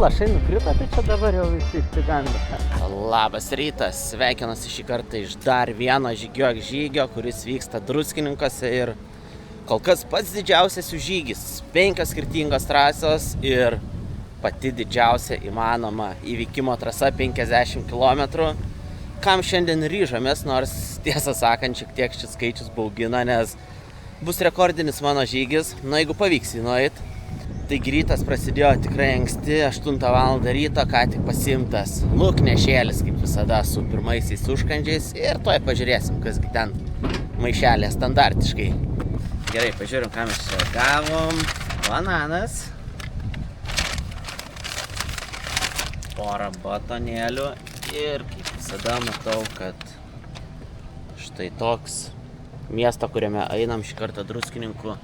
lašai nukrito, tai čia dabar jau visi išsigando. Labas rytas, sveikinuosi šį kartą iš dar vieno žygio, kuris vyksta Druskininkuose ir kol kas pats didžiausias jų žygis. 5 skirtingos trasos ir pati didžiausia įmanoma įvykimo trasa 50 km. Kam šiandien ryžomės, nors tiesą sakant šiek tiek šis skaičius baugina, nes bus rekordinis mano žygis, jeigu pavyks jį nueit. Taigi rytas prasidėjo tikrai anksti, 8 val. Ryto, ką tik pasiimtas luknešėlis, kaip visada, su pirmaisiais užkandžiais ir tuoj pažiūrėsim, kasgi ten maišelė standartiškai. Gerai, pažiūrim, ką mes čia gavom. Bananas, porą batonėlių ir kaip visada matau, kad štai toks miesto, kuriame einam šį kartą Druskininkų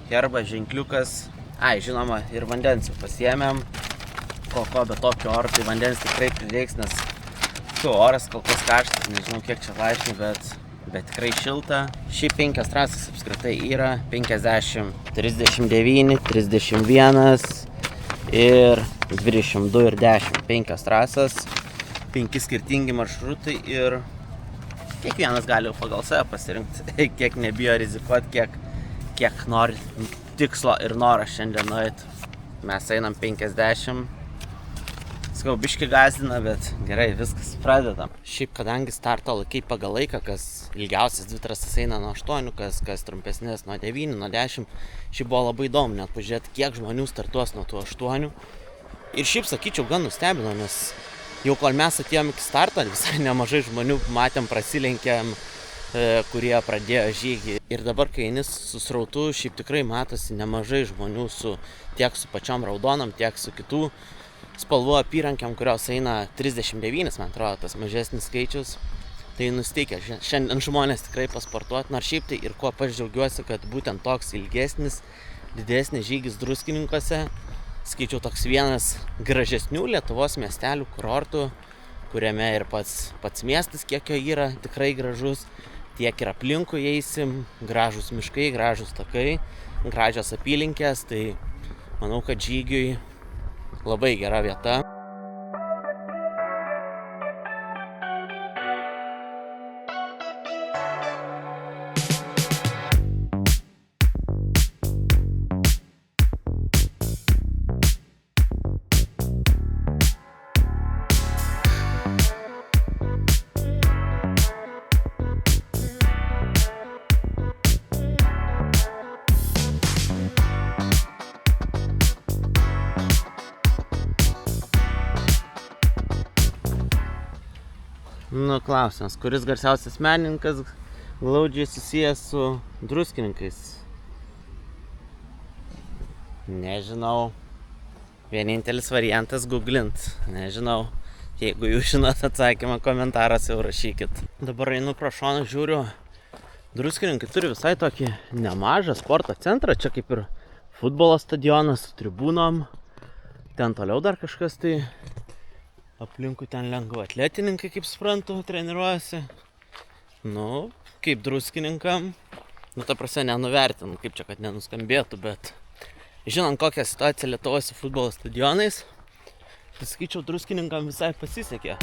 herbas, ženkliukas. Žinoma, ir vandens jau pasiėmėm. Ko, bet tokio oro, tai vandens tikrai prireiks, nes oras kol kas karštas, nežinau kiek čia laipsnių, bet tikrai šilta. Šiaip 5 trasas apskritai yra 50, 39, 31 ir 22 ir 10. 5 trasas, 5 skirtingi maršrutai ir kiekvienas gali pagal save pasirinkti, kiek nebijo rizikuoti, kiek nori tikslo ir noras šiandien nueit. Mes einam 50. Skau, biški gąsdina, bet gerai, viskas, pradedam. Šiaip, kadangi starto laikai pagal laiką, kas ilgiausias 2 trasas eina nuo 8, kas trumpesnės nuo 9, nuo 10. Šiaip buvo labai įdomu net pažiūrėti, kiek žmonių startuos nuo tų 8. Ir šiaip, sakyčiau, gan nustebino, nes jau kol mes atėjom iki starto, visai nemažai žmonių matėm, prasilenkėm, kurie pradėjo žygį. Ir dabar, kai eini su srautu, šiaip tikrai matosi nemažai žmonių tiek su pačiom raudonom, tiek su kitų spalvų apyrankiam, kurios eina 39, man atrodo, tas mažesnis skaičius. Tai nusteikia šiandien žmonės tikrai pasportuoti, nors šiaip tai ir kuo aš džiaugiuosi, kad būtent toks ilgesnis, didesnis žygis Druskininkuose. Skaičiau toks vienas gražesnių Lietuvos miestelių kurortų, kuriame ir pats miestas, kiek jo yra, tikrai gražus. Tiek ir aplinkui eisim, gražus miškai, gražus takai, gražios apylinkės, tai manau, kad žygiui labai gera vieta. Klausimas, kuris garsiausias menininkas glaudžiai susijęs su druskininkais? Nežinau. Vienintelis variantas googlint. Nežinau. Jeigu jūs žinot atsakymą, komentaruose jau rašykit. Dabar einu pro šoną, žiūriu. Druskininkai turi visai tokį nemažą sporto centrą. Čia kaip ir futbolo stadionas su tribūnom. Ten toliau dar kažkas tai. Aplinkui ten lengva atletininkai, kaip suprantu, treniruojasi. Kaip druskininkam. Ta prasme nenuvertinu, kaip čia, kad nenuskambėtų, bet žinant, kokią situaciją Lietuvos su futbolo stadionais, tai sakyčiau, druskininkam visai pasisekė.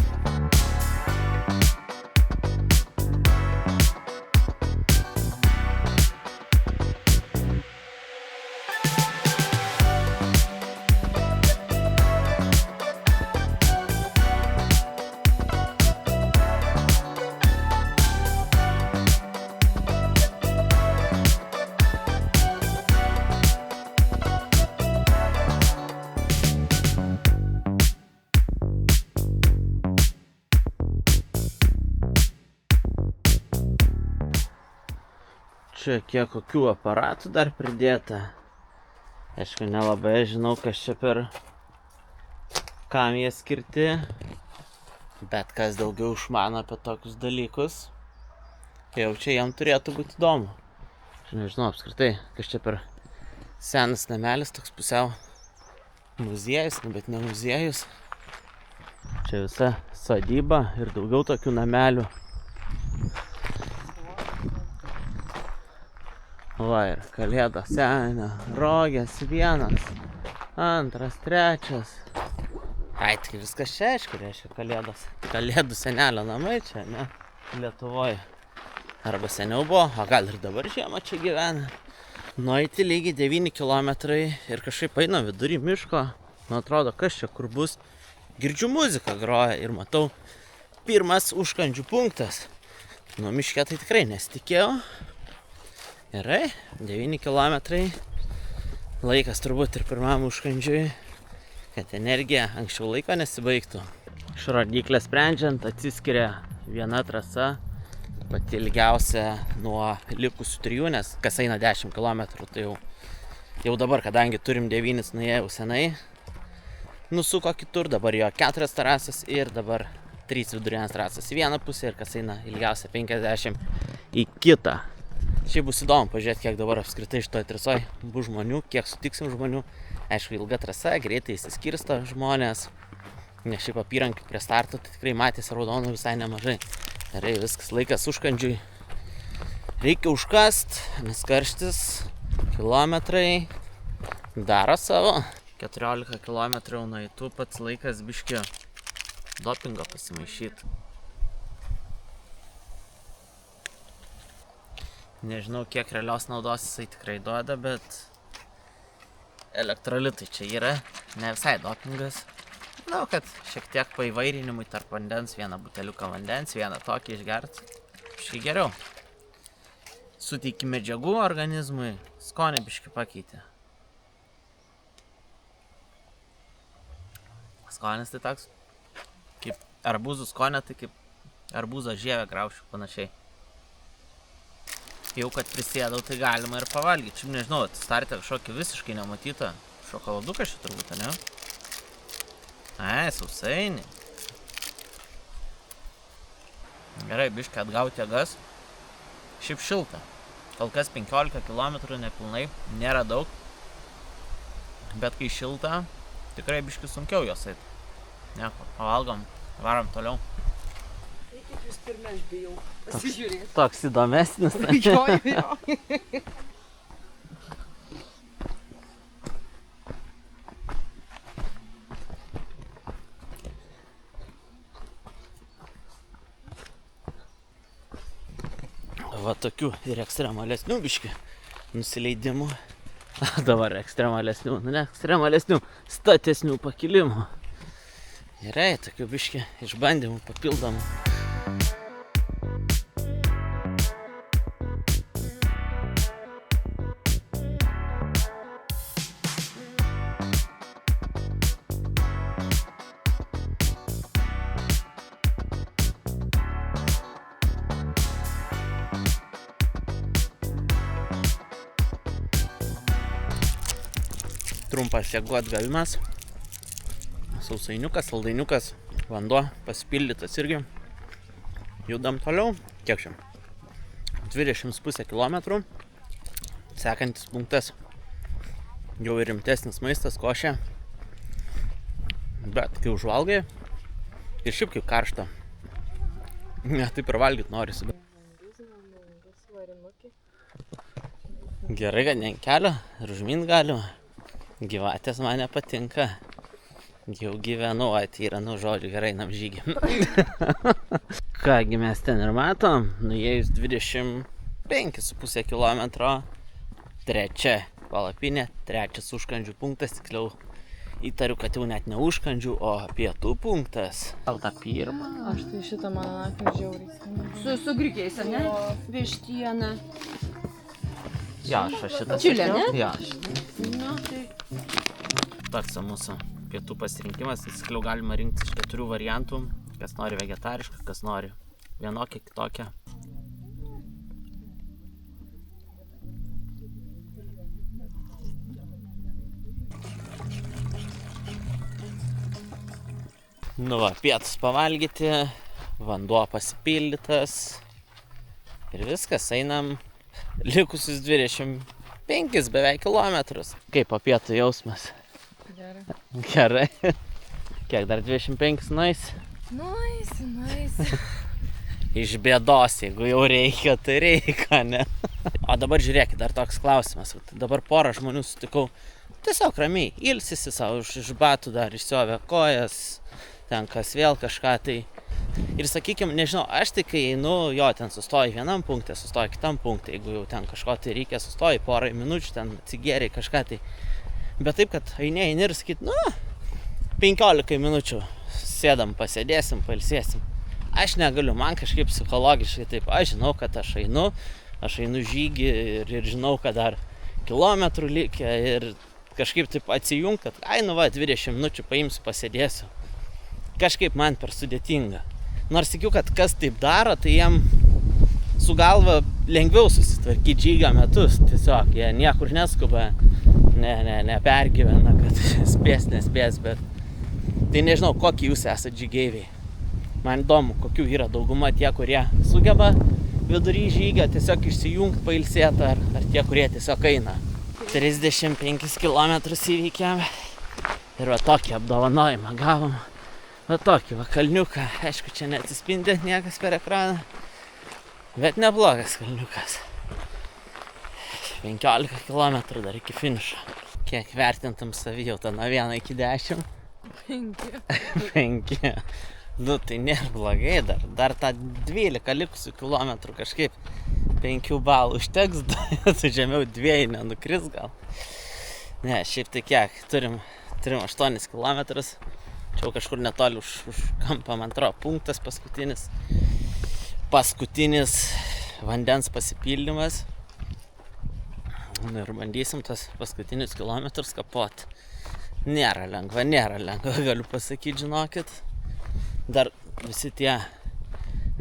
Čia kiek kokių aparatų dar pridėta. Aišku, nelabai žinau, kas čia kam jie skirti. Bet kas daugiau išmano apie tokius dalykus, jau čia jam turėtų būti įdomu. Aš nežinau apskritai, kas čia senas namelis, toks pusiau muziejus, bet ne muziejus. Čia visa sodyba ir daugiau tokių namelių. Va ir kalėdos senio, rogės 1, 2, 3. Ai, tai viskas čia, aišku, reiškia Kalėdos. Kalėdų senelio namai čia, ne? Lietuvoje. Arba seniau buvo, o gal ir dabar žiemą čia gyvena. Nueiti lygiai 9 kilometrai ir kažkaip eina vidurį miško. Man atrodo, kas čia kur bus. Girdžiu muziką groja ir matau pirmas užkandžių punktas. Nu, miške tai tikrai nesitikėjau. Gerai, 9 kilometrai. Laikas turbūt ir pirmam užkandžiui, kad energija anksčiau laiko nesibaigtų. Iš rodiklės sprendžiant atsiskiria viena trasa, pati ilgiausia nuo likusių 3, nes kas eina 10 km, tai jau dabar, kadangi turim 9 nuėjau senai, nusuko kitur, dabar jo 4 trasas ir dabar 3 vidurinės trasas į vieną pusę ir kas eina ilgiausia 50 į kitą. Šiaip bus įdomu pažiūrėti, kiek dabar apskritai šitoje trasoje bus žmonių, kiek sutiksim žmonių. Aišku, ilga trasa, greitai įsiskirsto žmonės. Nes šiaip apyrankių prie starto tai tikrai matėsi raudonų visai nemažai. Gerai, viskas laikas užkandžiui. Reikia užkast, nes karštis, kilometrai daro savo. 14 kilometrų nueitų, pats laikas biškį dopingo pasimaišyti. Nežinau, kiek realios naudos jisai tikrai duoda, bet elektrolitai čia yra, ne visai dopingas. Manau, kad šiek tiek paįvairinimui tarp vandens, vieną buteliuką vandens, vieną tokį išgert, šį geriau. Suteiki medžiagų organizmui, skonį biškį pakeitė. Skonis tai toks, kaip arbūzų skonė, tai kaip arbūzo žievę graušiu panašiai. Jau kad prisėdau, tai galima ir pavalgyti. Šiaip nežinau, starte kažkokį visiškai nematytą šokoladuką šį turbūt, ne? Ai, sausainį. Gerai, biškį atgauti jėgas. Šiaip šilta. Kol kas 15 km nepilnai, nėra daug. Bet kai šilta, tikrai biškį sunkiau jos eit. Nieko, pavalgom, varom toliau. Jūs pirme aš bijau pasižiūrėti. Toks įdomesnis. Jo. Va tokių ir ekstremalesnių biškį nusileidimų. Dabar ekstremalesnių, nu ne ekstremalesnių, statesnių pakilimų. Gerai, tokių biškį išbandymų papildomų. Trumpas jėgų atgavimas, sausainiukas, saldainiukas, vanduo pasipildytas irgi. Judam toliau. Kiek čia? 20,5 km. Sekantis punktas. Jau ir rimtesnis maistas, košė. Bet kai užvalgai ir šiaip kaip karšta. Ne, taip ir valgyt norisi. Gerai, kad ne ant kelio ir užmint galima. Gyvatės man nepatinka. Jau gyvenu, yra, nu žodžiu, gerai, einam žygį. Kągi mes ten ir matom, nuėjus 25,5 km, trečia palapinė, trečias užkandžių punktas, tiksliau įtariu, kad jau net ne užkandžių, o pietų punktas. Gal tą pirmą? Aš tai šitą mano akį žiauriai. Su grikiais, ar ne? Vištiena. Jo, šitas. Čilė, ne? Jo, Nu, tai... toks mūsų pietų pasirinkimas, tiksliau galima rinktis iš 4 variantų, kas nori vegetarišką, kas nori vienokią, kitokią. Nu va, pietus pavalgyti, vanduo pasipildytas ir viskas, einam likusius 25 beveik kilometrus. Kaip po pietų jausmas? Gerai. Gerai. Kiek dar 25 nueisi? Nueisi. Iš bėdos, jeigu jau reikia, tai reikia, ne? O dabar žiūrėkit, dar toks klausimas. Dabar porą žmonių sutikau. Tiesiog ramiai, ilsisi savo iš batų dar išsiovė kojas. ten kas vėl kažką tai. Ir sakykime, nežinau, aš tai kai einu, jo, ten sustoji vienam punkte, sustoji kitam punkte, jeigu jau ten kažko tai reikia, sustoji porai minučių, ten atsigėriai kažką tai. Bet taip, kad eini ir sakyt, 15 minučių sėdam, pasėdėsim, pailsėsim. Aš negaliu, man kažkaip psichologiškai taip, aš žinau, kad aš einu žygį ir žinau, kad dar kilometrų likę ir kažkaip taip atsijungt, kad 20 minučių paimsiu, pasėdėsiu. Kažkaip man per sudėtinga. Nors tikiu, kad kas taip daro, tai jiem su galva lengviau susitvarkyti žygio metus. Tiesiog jie niekur neskuba, nepergyvena, kad spės, nespės, bet tai nežinau, kokie jūs esate žygeiviai. Man įdomu, kokių yra dauguma tie, kurie sugeba vidury žygio tiesiog išsijungti, pailsėti, ar tie, kurie tiesiog eina. 35 km įveikėm ir va tokį apdovanojimą gavom. Va tokį va kalniuką, aišku, čia neatsispindi niekas per ekraną, bet neblogas kalniukas. 15 km dar iki finišo. Kiek vertintum savijautą nuo 1 iki 10? 5. Nu, tai nėra blogai dar tą 12 likusių kilometrų kažkaip 5 balų užteks, tai žemiau 2 nenukris gal. Ne, šiaip tai kiek, turim 8 kilometrus. Čia kažkur netoli už kampą, man atrodo, punktas paskutinis vandens pasipildymas. Ir bandysim tas paskutinius kilometrus kapot. Nėra lengva, galiu pasakyti, žinokit. Dar visi tie,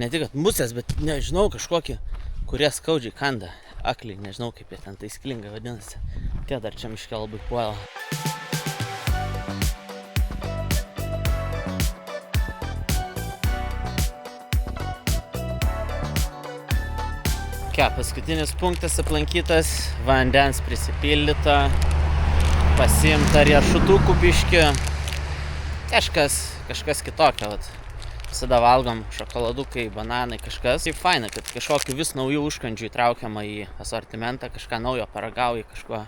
ne tik kad musės, bet nežinau, kažkokie, kurie skaudžiai kanda. Akliai, nežinau, kaip jie ten taisyklingai vadinasi. Tie dar čia miške labai puola. Paskutinis punktas aplankytas, vandens prisipildyta, pasiimta riešutukų biškį, kažkas kitokio. Visada valgom šokoladukai, bananai, kažkas. Tai faina, kad kažkokiu vis naujų užkandžių įtraukiama į asortimentą, kažką naujo paragauji kažko.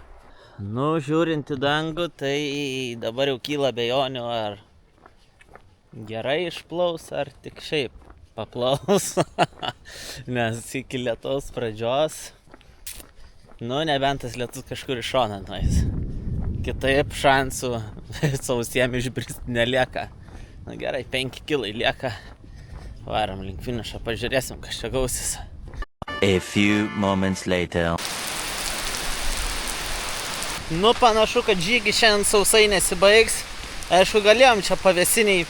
Nu, žiūrint į dangų, tai dabar jau kyla abejonių, ar gerai išplaus, ar tik šiaip paplaus, nes iki lietaus pradžios, nebent tas lietus kažkur iš šoną nueis. Kitaip šansų sausiem išbristi nelieka. Gerai, 5 kilai lieka. Varom link finišo, pažiūrėsim, kas čia gausis. A few moments later. Panašu, kad žygis šiandien sausai nesibaigs. Aišku, galėjom čia pavėsiniai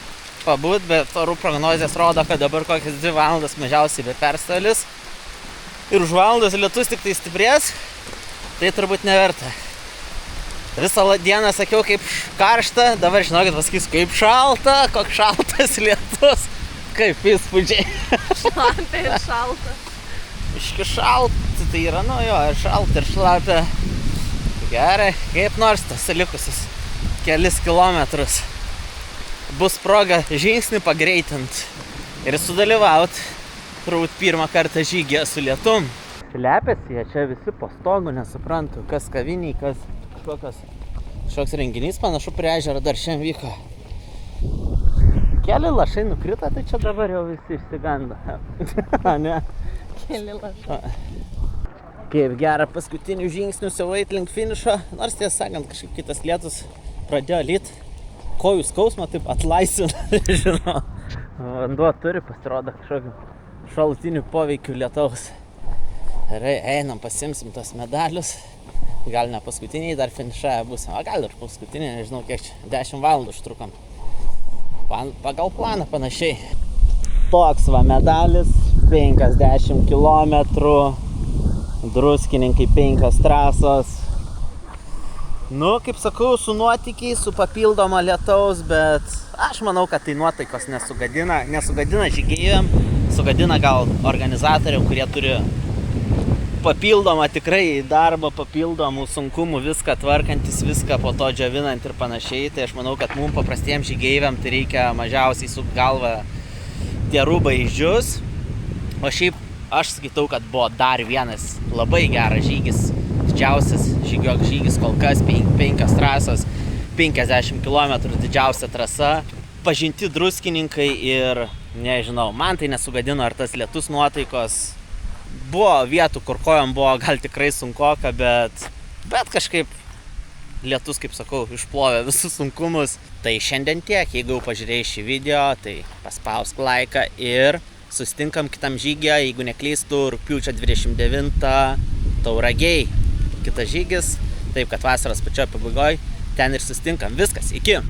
pabūt, bet orų prognozės rodo, kad dabar kokias 2 valandas mažiausiai be perstolis. Ir už valandos lietus tik tai stiprės, tai turbūt neverta. Visą dieną sakiau, kaip karšta, dabar žinokit pasakysiu, kaip šalta, koks šaltas lietus, kaip įspūdžiai. Šlapia ir šalta. Iški šalta, tai yra, ir šalta ir šlapia. Gerai, kaip nors tas likusius kelis kilometrus. Bus proga žingsnį pagreitint ir sudalyvaut, turbūt pirmą kartą žygį su lietum. Slepiasi jie čia visi po stogu, nesuprantu, kas kaviniai, kas kažkoks renginys, panašu prie ežero dar šiandien vyko. Keli lašai nukrito, tai čia dabar jau visi išsigando. Ne? Keli lašai. Kaip gera paskutinių žingsnių jau eit link finišo, nors tiesą sakant, kažkaip kitas lietus pradėjo lyt. Kojų skausmą taip atlaisvina, žinau. Vanduo turi, pasirodo, kažkokių šalutinių poveikių lietaus. Gerai, einam, pasimsim tos medalius. Gal ne paskutiniai dar finišavę būsim, o gal ir paskutiniai, nežinau kiek čia, 10 valandų užtrukom. Pagal planą panašiai. Toks va medalis, 50 km, druskininkai 5 trasos. Kaip sakau, su nuotykiais, su papildoma lietaus, bet aš manau, kad tai nuotaikos nesugadina žygėjim, sugadina gal organizatoriam, kurie turi papildomą tikrai darbą, papildomų sunkumų, viską tvarkantis, viską po to džiovinant ir panašiai. Tai aš manau, kad mums paprastiems žygeiviam tai reikia mažiausiai su galva tie rūbai išdžius. O šiaip aš skaitau, kad buvo dar vienas labai geras žygis. Didžiausias žygis kol kas, 5 trasos, 50 km didžiausia trasa. pažinti druskininkai ir nežinau, man tai nesugadino ar tas lietus nuotaikos. Buvo vietų, kur kojom buvo gal tikrai sunkoka, bet kažkaip lietus, kaip sakau, išplovė visus sunkumus. Tai šiandien tiek, jeigu jau pažiūrėjai šį video, tai paspausk laiką ir susitinkam kitam žygyje, jeigu neklystu, rugpjūčio 29 Tauragėj. Kitas žygis, taip kad vasaros pačioj pabaigoj, ten ir susitinkam. Viskas, iki!